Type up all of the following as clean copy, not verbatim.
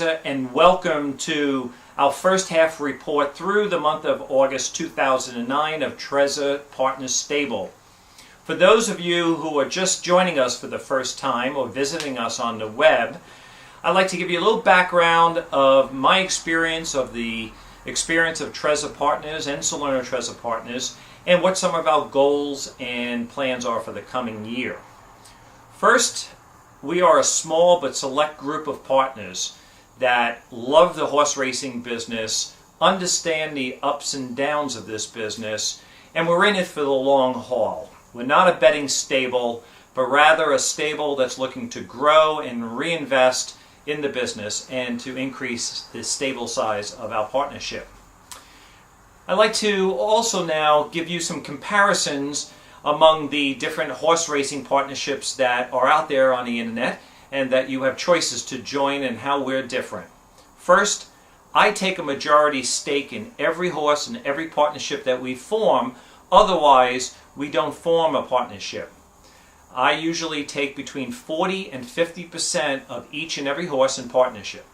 Trezza, and welcome to our first half report through the month of August 2009 of Trezza Partners Stable. For those of you who are just joining us for the first time or visiting us on the web, I'd like to give you a little background of my experience, of the experience of Trezza Partners and Salerno Trezza Partners, and what some of our goals and plans are for the coming year. First, we are a small but select group of partners that love the horse racing business, understand the ups and downs of this business, and we're in it for the long haul. We're not a betting stable, but rather a stable that's looking to grow and reinvest in the business and to increase the stable size of our partnership. I'd like to also now give you some comparisons among the different horse racing partnerships that are out there on the internet and that you have choices to join and how we're different. First, I take a majority stake in every horse and every partnership that we form, otherwise we don't form a partnership. I usually take between 40 and 50% of each and every horse in partnership.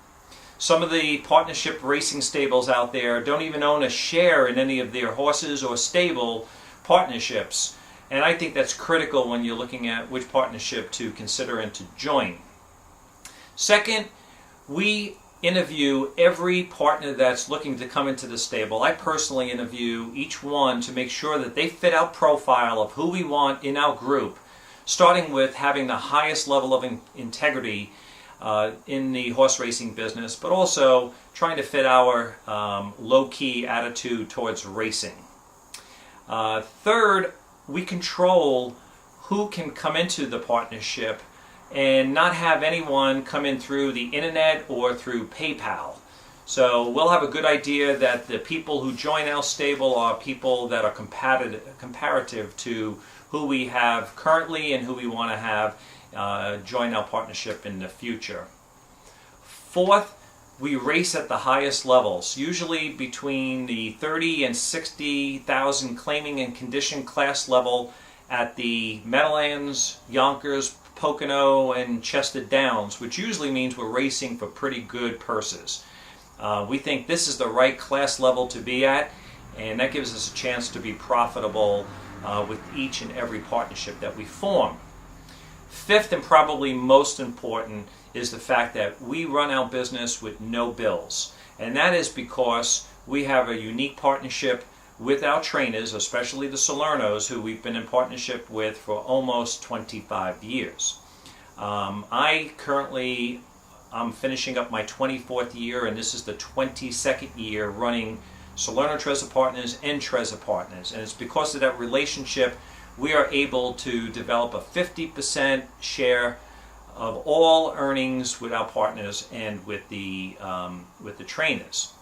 Some of the partnership racing stables out there don't even own a share in any of their horses or stable partnerships. And I think that's critical when you're looking at which partnership to consider and to join. Second, we interview every partner that's looking to come into the stable. I personally interview each one to make sure that they fit our profile of who we want in our group, starting with having the highest level of integrity in the horse racing business, but also trying to fit our low-key attitude towards racing. Third, we control who can come into the partnership and not have anyone come in through the internet or through PayPal. So we'll have a good idea that the people who join our stable are people that are comparative to who we have currently and who we want to have join our partnership in the future. Fourth, we race at the highest levels, usually between the 30 and 60,000 claiming and condition class level at the Meadowlands, Yonkers, Pocono, and Chester Downs, which usually means we're racing for pretty good purses. We think this is the right class level to be at, and that gives us a chance to be profitable with each and every partnership that we form. Fifth, and probably most important, is the fact that we run our business with no bills. And that is because we have a unique partnership with our trainers, especially the Salernos, who we've been in partnership with for almost 25 years. I'm finishing up my 24th year, and this is the 22nd year running Salerno Trezza Partners and Trezza Partners. And it's because of that relationship we are able to develop a 50% share of all earnings with our partners and with the trainers.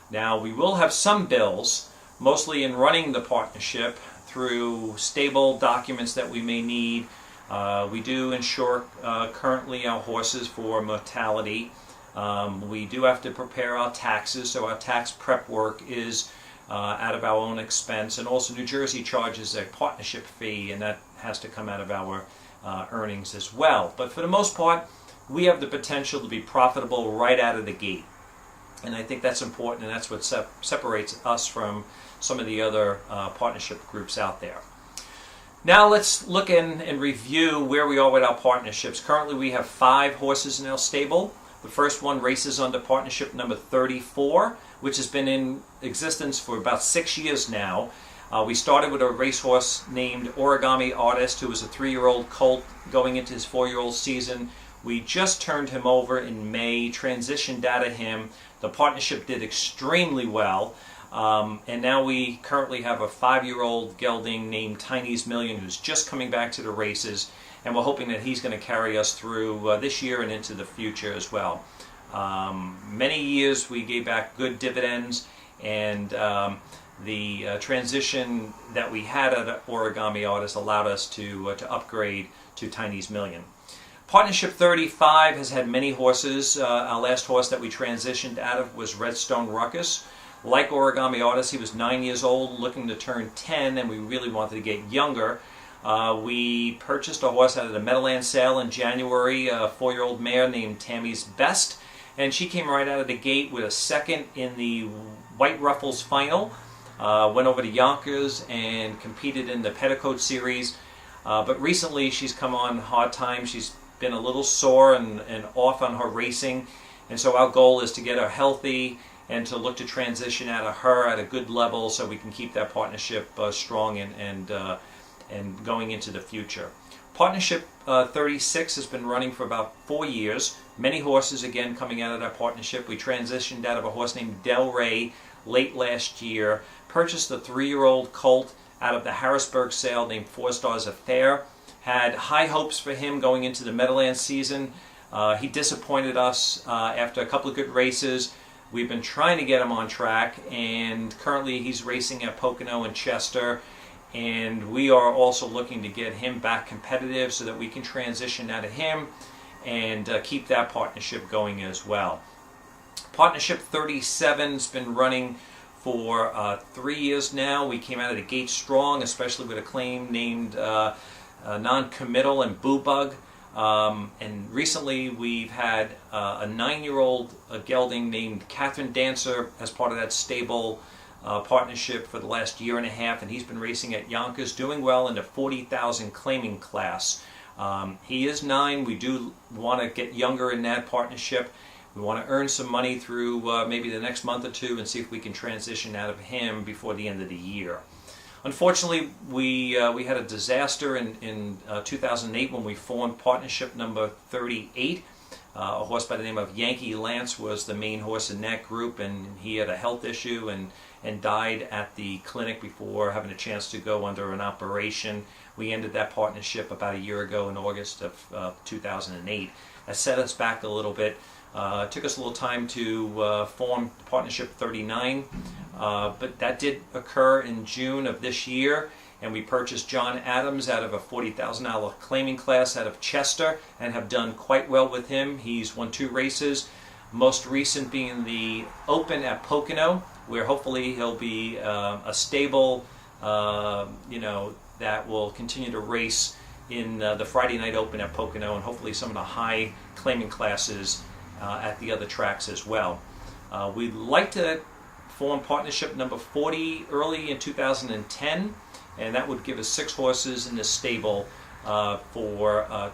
Now, we will have some bills, mostly in running the partnership through stable documents that we may need. We do insure currently our horses for mortality. We do have to prepare our taxes, so our tax prep work is out of our own expense, and also New Jersey charges a partnership fee, and that has to come out of our earnings as well. But for the most part, we have the potential to be profitable right out of the gate, and I think that's important, and that's what separates us from some of the other partnership groups out there. Now let's look and review where we are with our partnerships. Currently we have 5 horses in our stable. The first one races under partnership number 34, which has been in existence for about 6 years now. We started with a racehorse named Origami Artist, who was a 3-year-old colt going into his 4-year-old season. We just turned him over in May, transitioned out of him. The partnership did extremely well. And now we currently have a 5-year-old gelding named Tiny's Million, who's just coming back to the races, and we're hoping that he's going to carry us through this year and into the future as well. Many years we gave back good dividends, and the transition that we had at Origami Artist allowed us to upgrade to Tiny's Million. Partnership 35 has had many horses. Our last horse that we transitioned out of was Redstone Ruckus. Like Origami Artist, he was 9 years old, looking to turn 10, and we really wanted to get younger. We purchased a horse out of the Meadowlands sale in January, a 4-year-old mare named Tammy's Best, and she came right out of the gate with a second in the White Ruffles final. Went over to Yonkers and competed in the Petticoat Series, but recently she's come on hard times. She's been a little sore and off on her racing, and so our goal is to get her healthy and to look to transition out of her at a good level so we can keep that partnership strong and going into the future. Partnership 36 has been running for about 4 years. Many horses again coming out of that partnership. We transitioned out of a horse named Del Rey late last year, purchased a 3-year-old colt out of the Harrisburg sale named 4 Stars Affair. Had high hopes for him going into the Meadowlands season. He disappointed us after a couple of good races. We've been trying to get him on track, and currently he's racing at Pocono and Chester, and we are also looking to get him back competitive so that we can transition out of him and keep that partnership going as well. Partnership 37 has been running for 3 years now. We came out of the gate strong, especially with a claim named Non-Committal and Boo Bug. And recently we've had a 9-year-old gelding named Catherine Dancer as part of that stable partnership for the last year and a half, and he's been racing at Yonkers, doing well in the 40,000 claiming class. He is 9. We do want to get younger in that partnership. We want to earn some money through maybe the next month or two and see if we can transition out of him before the end of the year. Unfortunately, we had a disaster in 2008 when we formed partnership number 38. A horse by the name of Yankee Lance was the main horse in that group, and he had a health issue and died at the clinic before having a chance to go under an operation. We ended that partnership about a year ago in August of 2008. That set us back a little bit. It took us a little time to form partnership 39. But that did occur in June of this year, and we purchased John Adams out of a $40,000 claiming class out of Chester and have done quite well with him. He's won 2 races, most recent being the Open at Pocono, where hopefully he'll be a stable, that will continue to race in the Friday night Open at Pocono, and hopefully some of the high claiming classes at the other tracks as well. We'd like to form partnership number 40 early in 2010, and that would give us 6 horses in this stable for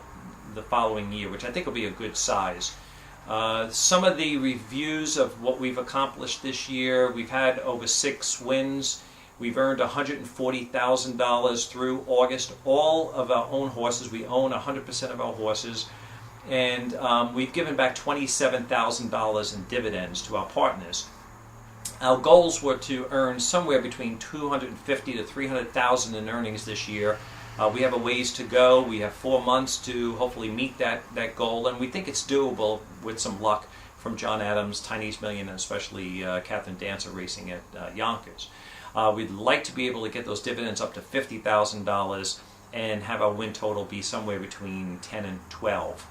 the following year, which I think will be a good size. Some of the reviews of what we've accomplished this year: we've had over 6 wins. We've earned $140,000 through August. All of our own horses. We own 100% of our horses. And we've given back $27,000 in dividends to our partners. Our goals were to earn somewhere between $250,000 to $300,000 in earnings this year. We have a ways to go. We have 4 months to hopefully meet that goal, and we think it's doable with some luck from John Adams, Tiny's Million, and especially Catherine Dancer racing at Yonkers. We'd like to be able to get those dividends up to $50,000 and have our win total be somewhere between 10 and 12.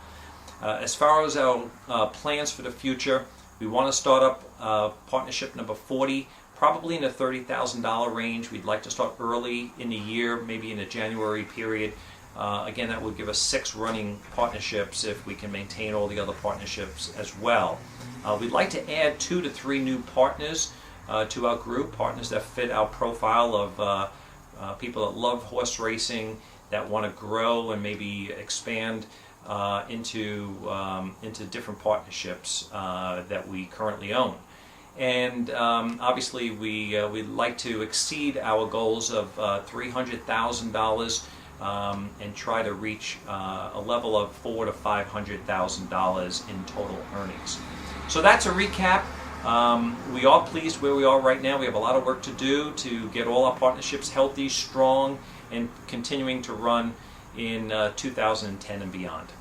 As far as our plans for the future, we want to start up partnership number 40, probably in the $30,000 range. We'd like to start early in the year, maybe in the January period. Again, that would give us 6 running partnerships if we can maintain all the other partnerships as well. We'd like to add 2 to 3 new partners to our group, partners that fit our profile of people that love horse racing, that want to grow and maybe expand into different partnerships that we currently own. And obviously we'd like to exceed our goals of $300,000 and try to reach a level of $400,000 to $500,000 in total earnings. So that's a recap. We are pleased where we are right now. We have a lot of work to do to get all our partnerships healthy, strong, and continuing to run in 2010 and beyond.